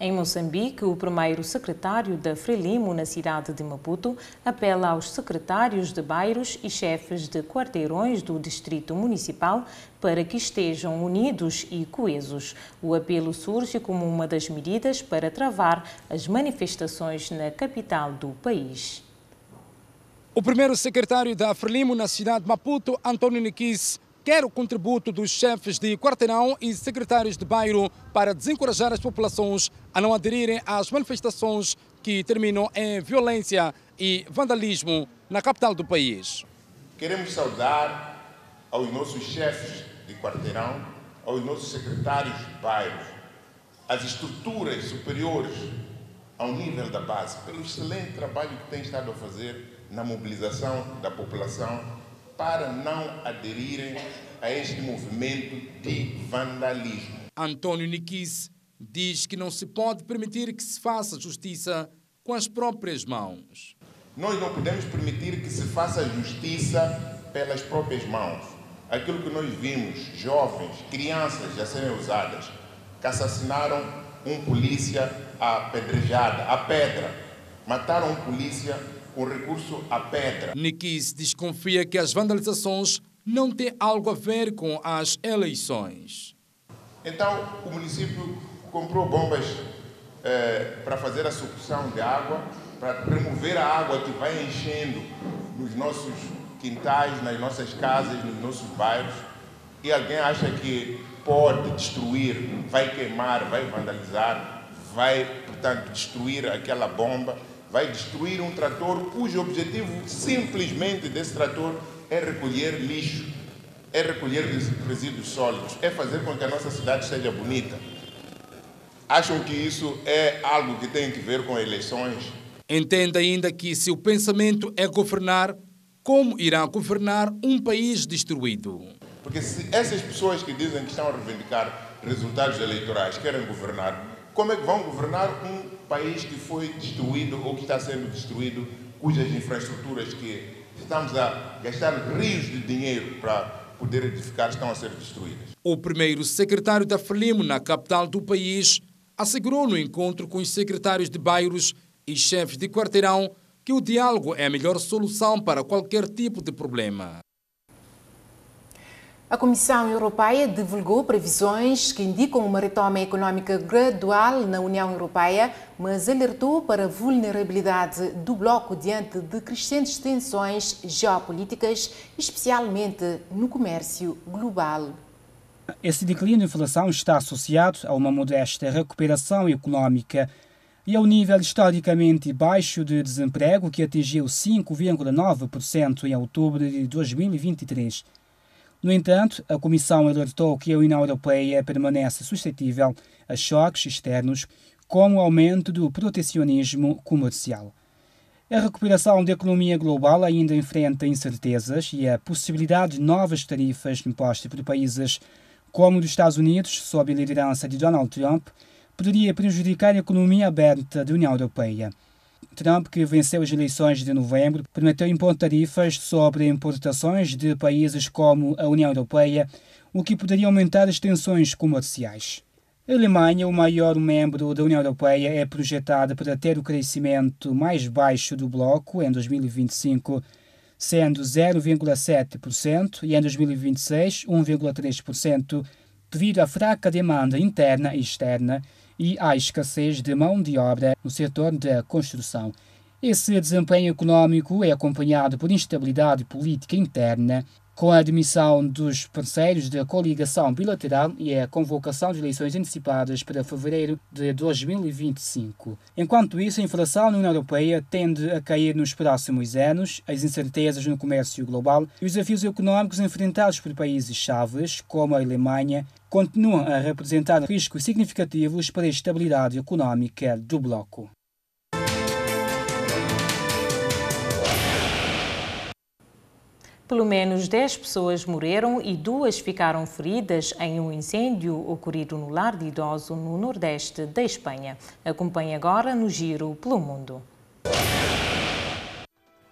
Em Moçambique, o primeiro secretário da Frelimo na cidade de Maputo apela aos secretários de bairros e chefes de quarteirões do distrito municipal para que estejam unidos e coesos. O apelo surge como uma das medidas para travar as manifestações na capital do país. O primeiro secretário da Frelimo na cidade de Maputo, António Niquis, quer o contributo dos chefes de quarteirão e secretários de bairro para desencorajar as populações a não aderirem às manifestações que terminam em violência e vandalismo na capital do país. Queremos saudar aos nossos chefes de quarteirão, aos nossos secretários de bairros, às estruturas superiores ao nível da base, pelo excelente trabalho que têm estado a fazer na mobilização da população para não aderirem a este movimento de vandalismo. António Niquis diz que não se pode permitir que se faça justiça com as próprias mãos. Nós não podemos permitir que se faça justiça pelas próprias mãos. Aquilo que nós vimos, jovens, crianças a serem usadas, que assassinaram um polícia à pedrejada, à pedra, mataram um polícia com recurso à pedra. Niquis desconfia que as vandalizações não têm algo a ver com as eleições. Então, o município comprou bombas para fazer a sucção de água, para remover a água que vai enchendo nos nossos quintais, nas nossas casas, nos nossos bairros, e alguém acha que pode destruir, vai queimar, vai vandalizar, vai, portanto, destruir aquela bomba, vai destruir um trator cujo objetivo simplesmente desse trator é recolher lixo, é recolher resíduos sólidos, é fazer com que a nossa cidade seja bonita. Acham que isso é algo que tem que ver com eleições? Entende ainda que se o pensamento é governar, como irá governar um país destruído? Porque se essas pessoas que dizem que estão a reivindicar resultados eleitorais querem governar, como é que vão governar um país que foi destruído ou que está sendo destruído, cujas infraestruturas que estamos a gastar rios de dinheiro para poder edificar estão a ser destruídas? O primeiro secretário da Frelimo na capital do país assegurou no encontro com os secretários de bairros e chefes de quarteirão que o diálogo é a melhor solução para qualquer tipo de problema. A Comissão Europeia divulgou previsões que indicam uma retoma econômica gradual na União Europeia, mas alertou para a vulnerabilidade do bloco diante de crescentes tensões geopolíticas, especialmente no comércio global. Esse declínio de inflação está associado a uma modesta recuperação econômica e ao nível historicamente baixo de desemprego, que atingiu 5,9% em outubro de 2023. No entanto, a Comissão alertou que a União Europeia permanece suscetível a choques externos, como o aumento do protecionismo comercial. A recuperação da economia global ainda enfrenta incertezas e a possibilidade de novas tarifas impostas por países como os Estados Unidos, sob a liderança de Donald Trump, poderia prejudicar a economia aberta da União Europeia. Trump, que venceu as eleições de novembro, prometeu impor tarifas sobre importações de países como a União Europeia, o que poderia aumentar as tensões comerciais. A Alemanha, o maior membro da União Europeia, é projetada para ter o crescimento mais baixo do bloco em 2025, sendo 0,7%, e em 2026, 1,3%, devido à fraca demanda interna e externa e à escassez de mão de obra no setor da construção. Esse desempenho econômico é acompanhado por instabilidade política interna, com a admissão dos parceiros da coligação bilateral e a convocação de eleições antecipadas para fevereiro de 2025. Enquanto isso, a inflação na União Europeia tende a cair nos próximos anos, as incertezas no comércio global e os desafios econômicos enfrentados por países-chave, como a Alemanha, continuam a representar riscos significativos para a estabilidade econômica do bloco. Pelo menos 10 pessoas morreram e 2 ficaram feridas em um incêndio ocorrido no lar de idoso no nordeste da Espanha. Acompanhe agora no Giro pelo Mundo.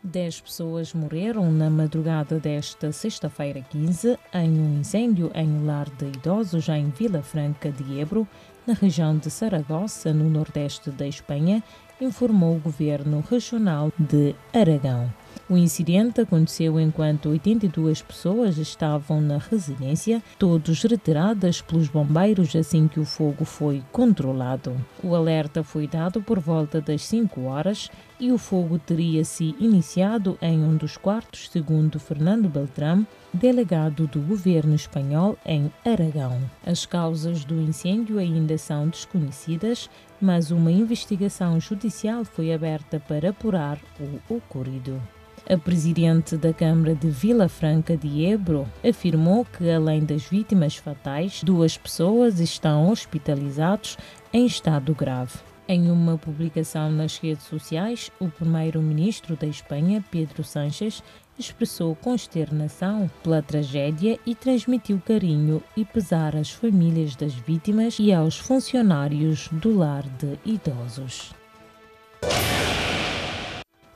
10 pessoas morreram na madrugada desta sexta-feira 15 em um incêndio em um lar de idosos em Vila Franca de Ebro, na região de Saragossa, no nordeste da Espanha, informou o governo regional de Aragão. O incidente aconteceu enquanto 82 pessoas estavam na residência, todos retiradas pelos bombeiros assim que o fogo foi controlado. O alerta foi dado por volta das 5 horas e o fogo teria se iniciado em um dos quartos, segundo Fernando Beltrán, delegado do governo espanhol em Aragão. As causas do incêndio ainda são desconhecidas, mas uma investigação judicial foi aberta para apurar o ocorrido. A presidente da Câmara de Vila Franca de Ebro afirmou que, além das vítimas fatais, 2 pessoas estão hospitalizadas em estado grave. Em uma publicação nas redes sociais, o primeiro-ministro da Espanha, Pedro Sánchez, expressou consternação pela tragédia e transmitiu carinho e pesar às famílias das vítimas e aos funcionários do lar de idosos.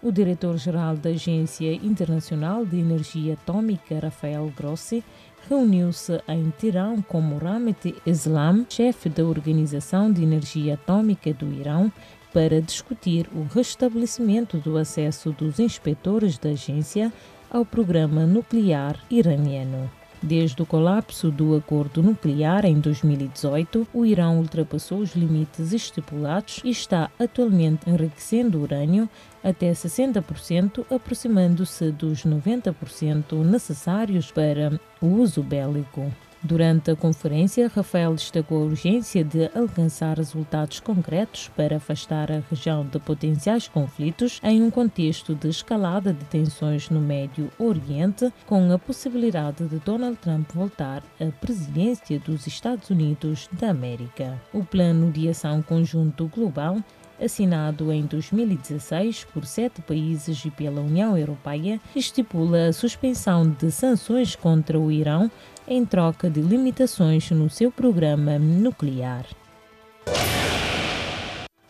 O diretor-geral da Agência Internacional de Energia Atômica, Rafael Grossi, reuniu-se em Teherão com Mohammed Islam, chefe da Organização de Energia Atômica do Irão, para discutir o restabelecimento do acesso dos inspetores da agência ao programa nuclear iraniano. Desde o colapso do acordo nuclear em 2018, o Irão ultrapassou os limites estipulados e está atualmente enriquecendo urânio até 60%, aproximando-se dos 90% necessários para o uso bélico. Durante a conferência, Rafael destacou a urgência de alcançar resultados concretos para afastar a região de potenciais conflitos em um contexto de escalada de tensões no Médio Oriente, com a possibilidade de Donald Trump voltar à presidência dos Estados Unidos da América. O Plano de Ação Conjunto Global, assinado em 2016 por 7 países e pela União Europeia, estipula a suspensão de sanções contra o Irão em troca de limitações no seu programa nuclear.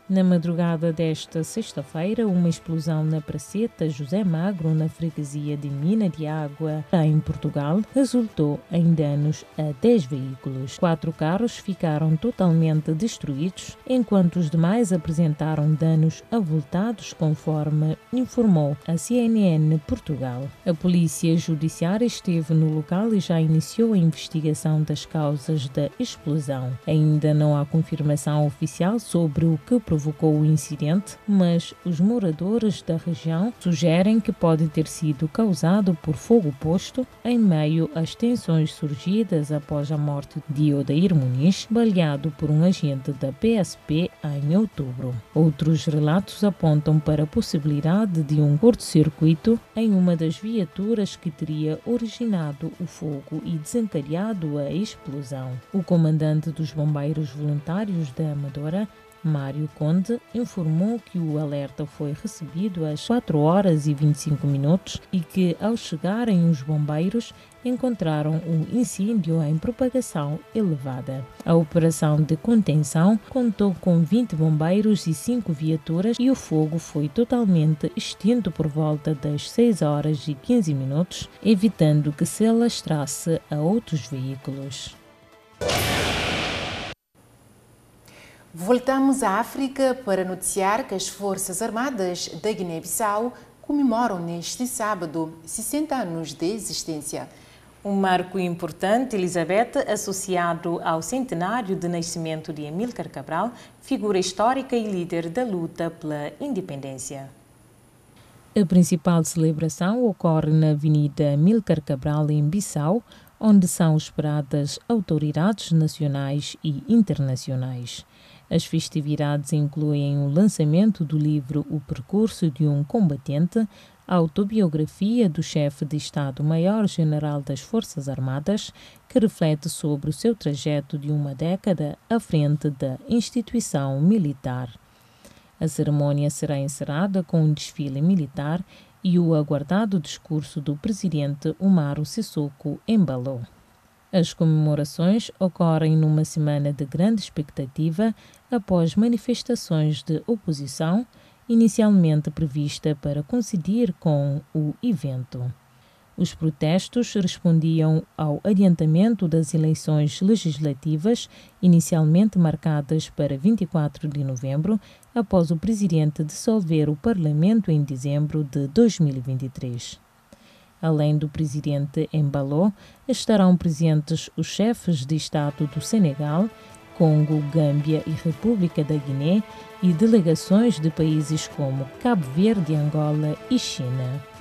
Na madrugada desta sexta-feira, uma explosão na Praceta José Magro, na freguesia de Mina de Água, em Portugal, resultou em danos a 10 veículos. 4 carros ficaram totalmente destruídos, enquanto os demais apresentaram danos avultados, conforme informou a CNN Portugal. A Polícia Judiciária esteve no local e já iniciou a investigação das causas da explosão. Ainda não há confirmação oficial sobre o que provocou o incidente, mas os moradores da região sugerem que pode ter sido causado por fogo posto em meio às tensões surgidas após a morte de Odair Muniz, baleado por um agente da PSP em outubro. Outros relatos apontam para a possibilidade de um curto-circuito em uma das viaturas que teria originado o fogo e desencadeado a explosão. O comandante dos bombeiros voluntários da Amadora, Mário Conde, informou que o alerta foi recebido às 4 horas e 25 minutos e que, ao chegarem os bombeiros, encontraram um incêndio em propagação elevada. A operação de contenção contou com 20 bombeiros e 5 viaturas e o fogo foi totalmente extinto por volta das 6 horas e 15 minutos, evitando que se alastrasse a outros veículos. Voltamos à África para noticiar que as Forças Armadas da Guiné-Bissau comemoram neste sábado 60 anos de existência. Um marco importante, Elizabeth, associado ao centenário de nascimento de Amílcar Cabral, figura histórica e líder da luta pela independência. A principal celebração ocorre na Avenida Amílcar Cabral, em Bissau, onde são esperadas autoridades nacionais e internacionais. As festividades incluem o lançamento do livro O Percurso de um Combatente, a autobiografia do chefe de Estado-Maior-General das Forças Armadas, que reflete sobre o seu trajeto de uma década à frente da instituição militar. A cerimônia será encerrada com um desfile militar e o aguardado discurso do presidente Umaru Sissoko Embalo. As comemorações ocorrem numa semana de grande expectativa após manifestações de oposição, inicialmente prevista para coincidir com o evento. Os protestos respondiam ao adiantamento das eleições legislativas, inicialmente marcadas para 24 de novembro, após o presidente dissolver o parlamento em dezembro de 2023. Além do presidente Embalo, estarão presentes os chefes de Estado do Senegal, Congo, Gâmbia e República da Guiné e delegações de países como Cabo Verde, Angola e China.